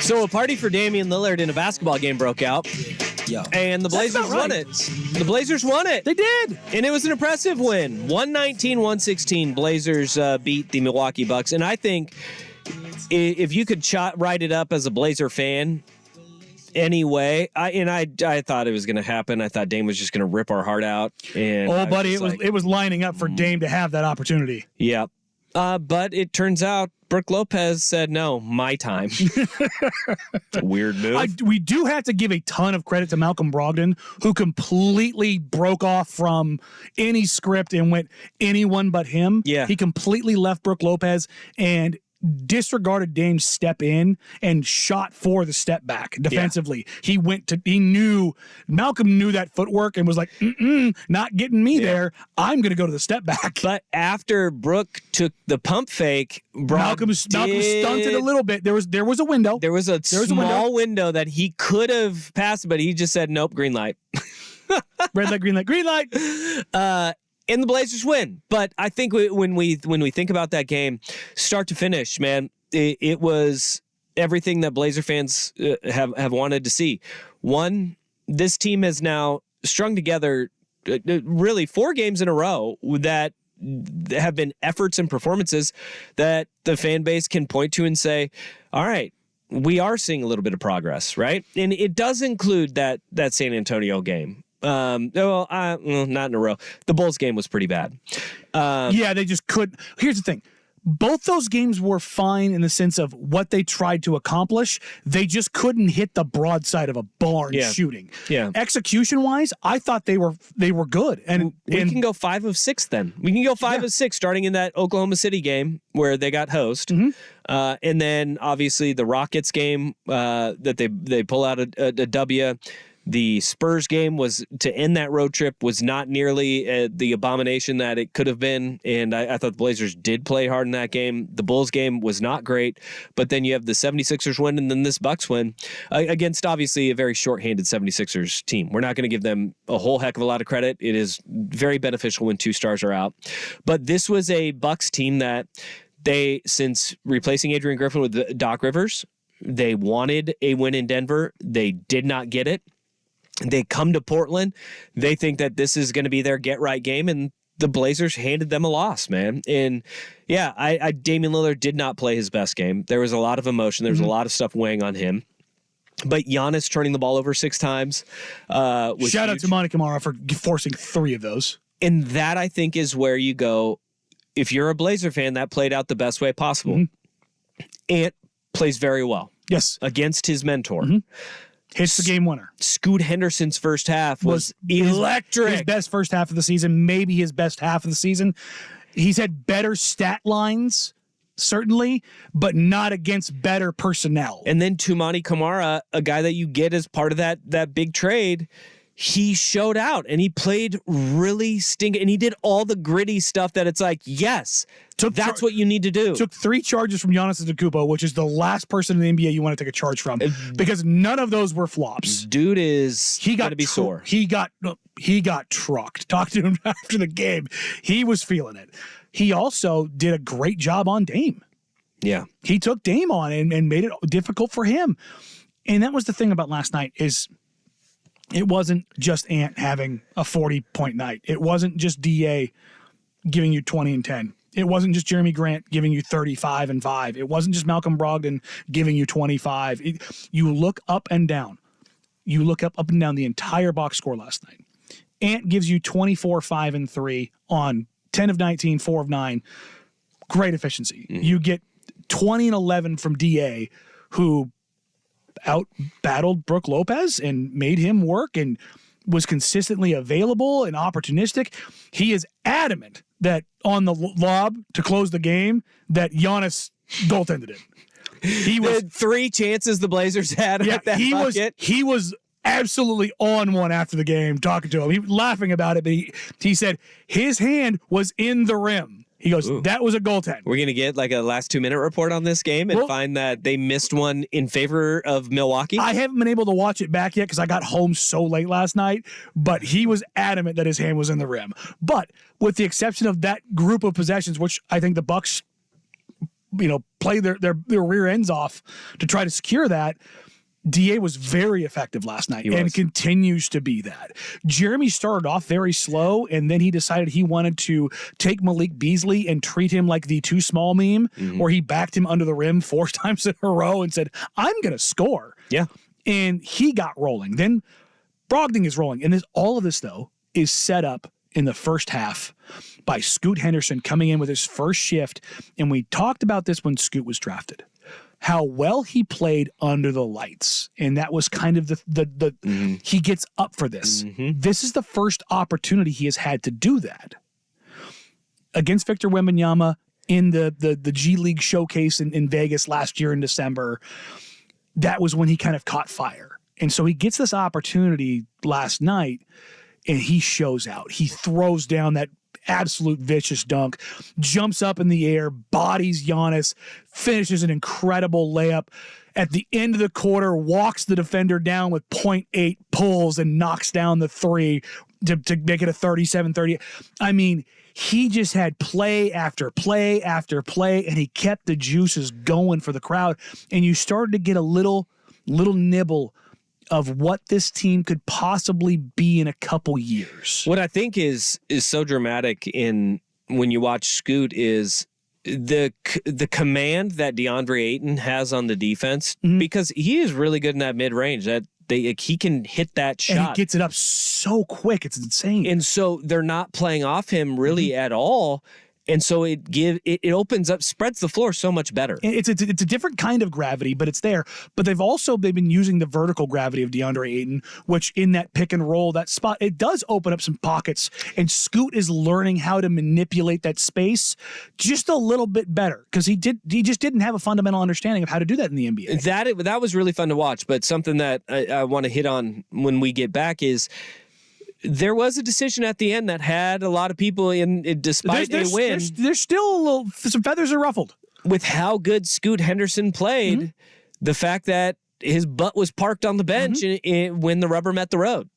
So a party for Damian Lillard in a basketball game broke out. And the Blazers won it. The Blazers won it. They did. And it was an impressive win. 119-116. Blazers beat the Milwaukee Bucks. And I think if you could write it up as a Blazer fan anyway, I thought it was going to happen. I thought Dame was just going to rip our heart out. And buddy, it was lining up for Dame to have that opportunity. Yeah. But it turns out Brook Lopez said, no, my time. Weird move. We do have to give a ton of credit to Malcolm Brogdon, who completely broke off from any script and went anyone but him. Yeah. He completely left Brook Lopez and disregarded Dame's step in and shot for the step back defensively. Yeah. Malcolm knew that footwork and was like, not getting me there. I'm going to go to the step back. But after Brook took the pump fake, Malcolm stunted a little bit. There was a window. There was a small window that he could have passed, but he just said, nope, green light. Red light, green light, green light. And the Blazers win. But I think when we think about that game, start to finish, man, it was everything that Blazer fans have wanted to see. One, this team has now strung together really 4 games in a row that have been efforts and performances that the fan base can point to and say, all right, we are seeing a little bit of progress, right? And it does include that San Antonio game. Not in a row. The Bulls game was pretty bad. They just couldn't. Here's the thing. Both those games were fine in the sense of what they tried to accomplish. They just couldn't hit the broadside of a barn shooting. Yeah. Execution-wise, I thought they were good. And we can go 5 of 6 then. We can go 5 of 6 starting in that Oklahoma City game where they got host. Mm-hmm. And then obviously the Rockets game that they pull out a W. The Spurs game was to end that road trip was not nearly the abomination that it could have been. And I thought the Blazers did play hard in that game. The Bulls game was not great, but then you have the 76ers win and then this Bucks win against obviously a very shorthanded 76ers team. We're not going to give them a whole heck of a lot of credit. It is very beneficial when 2 stars are out, but this was a Bucks team that since replacing Adrian Griffin with Doc Rivers, they wanted a win in Denver. They did not get it. They come to Portland. They think that this is going to be their get-right game, and the Blazers handed them a loss, man. And, Damian Lillard did not play his best game. There was a lot of emotion. There was a lot of stuff weighing on him. But Giannis turning the ball over 6 times was Shout out to Monty Kamara for forcing 3 of those. And that, I think, is where you go, if you're a Blazer fan, that played out the best way possible. Mm-hmm. Ant plays very well. Yes. Against his mentor. Mm-hmm. Hits the game winner. Scoot Henderson's first half was electric. His best first half of the season, maybe his best half of the season. He's had better stat lines, certainly, but not against better personnel. And then Monty Kamara, a guy that you get as part of that big trade, he showed out and he played really stinking, and he did all the gritty stuff that it's like, yes, that's what you need to do. Took 3 charges from Giannis Antetokounmpo, which is the last person in the NBA you want to take a charge from, because none of those were flops. Dude he got to be sore. He got trucked. Talk to him after the game. He was feeling it. He also did a great job on Dame. Yeah. He took Dame on and made it difficult for him. And that was the thing about last night is it wasn't just Ant having a 40-point night. It wasn't just DA giving you 20 and 10. It wasn't just Jeremy Grant giving you 35 and 5. It wasn't just Malcolm Brogdon giving you 25. You look up and down. You look up and down the entire box score last night. Ant gives you 24, 5, and 3 on 10 of 19, 4 of 9. Great efficiency. Mm-hmm. You get 20 and 11 from DA, who out-battled Brook Lopez and made him work and was consistently available and opportunistic. He is adamant that on the lob to close the game that Giannis goaltended it. He was 3 chances the Blazers had at that bucket. He was absolutely on one after the game talking to him. He was laughing about it, but he said his hand was in the rim. He goes, that was a goaltend. We're going to get like a last 2-minute report on this game and find that they missed one in favor of Milwaukee. I haven't been able to watch it back yet because I got home so late last night, but he was adamant that his hand was in the rim. But with the exception of that group of possessions, which I think the Bucks play their rear ends off to try to secure that. DA was very effective last night and continues to be that. Jeremy started off very slow, and then he decided he wanted to take Malik Beasley and treat him like the too small meme, where he backed him under the rim 4 times in a row and said, I'm going to score. Yeah. And he got rolling. Then Brogdon is rolling. And all of this, though, is set up in the first half by Scoot Henderson coming in with his first shift. And we talked about this when Scoot was drafted, how well he played under the lights. And that was kind of he gets up for this. This is the first opportunity he has had to do that. Against Victor Wembanyama in the G League showcase in Vegas last year in December, that was when he kind of caught fire. And so he gets this opportunity last night, and he shows out. He throws down that absolute vicious dunk, jumps up in the air, bodies Giannis, finishes an incredible layup. At the end of the quarter, walks the defender down with 0.8, pulls and knocks down the 3 to make it a 37-38. I mean, he just had play after play after play, and he kept the juices going for the crowd. And you started to get a little nibble of what this team could possibly be in a couple years. What I think is so dramatic in when you watch Scoot is the command that DeAndre Ayton has on the defense, because he is really good in that mid-range. That he can hit that shot. And he gets it up so quick. It's insane. And so they're not playing off him really at all. And so it opens up, spreads the floor so much better. It's a different kind of gravity, but it's there. But they've been using the vertical gravity of DeAndre Ayton, which in that pick and roll, that spot, it does open up some pockets. And Scoot is learning how to manipulate that space just a little bit better, because he just didn't have a fundamental understanding of how to do that in the NBA. That was really fun to watch. But something that I want to hit on when we get back is, there was a decision at the end that had a lot of people despite a win. There's still some feathers are ruffled. With how good Scoot Henderson played, the fact that his butt was parked on the bench when the rubber met the road.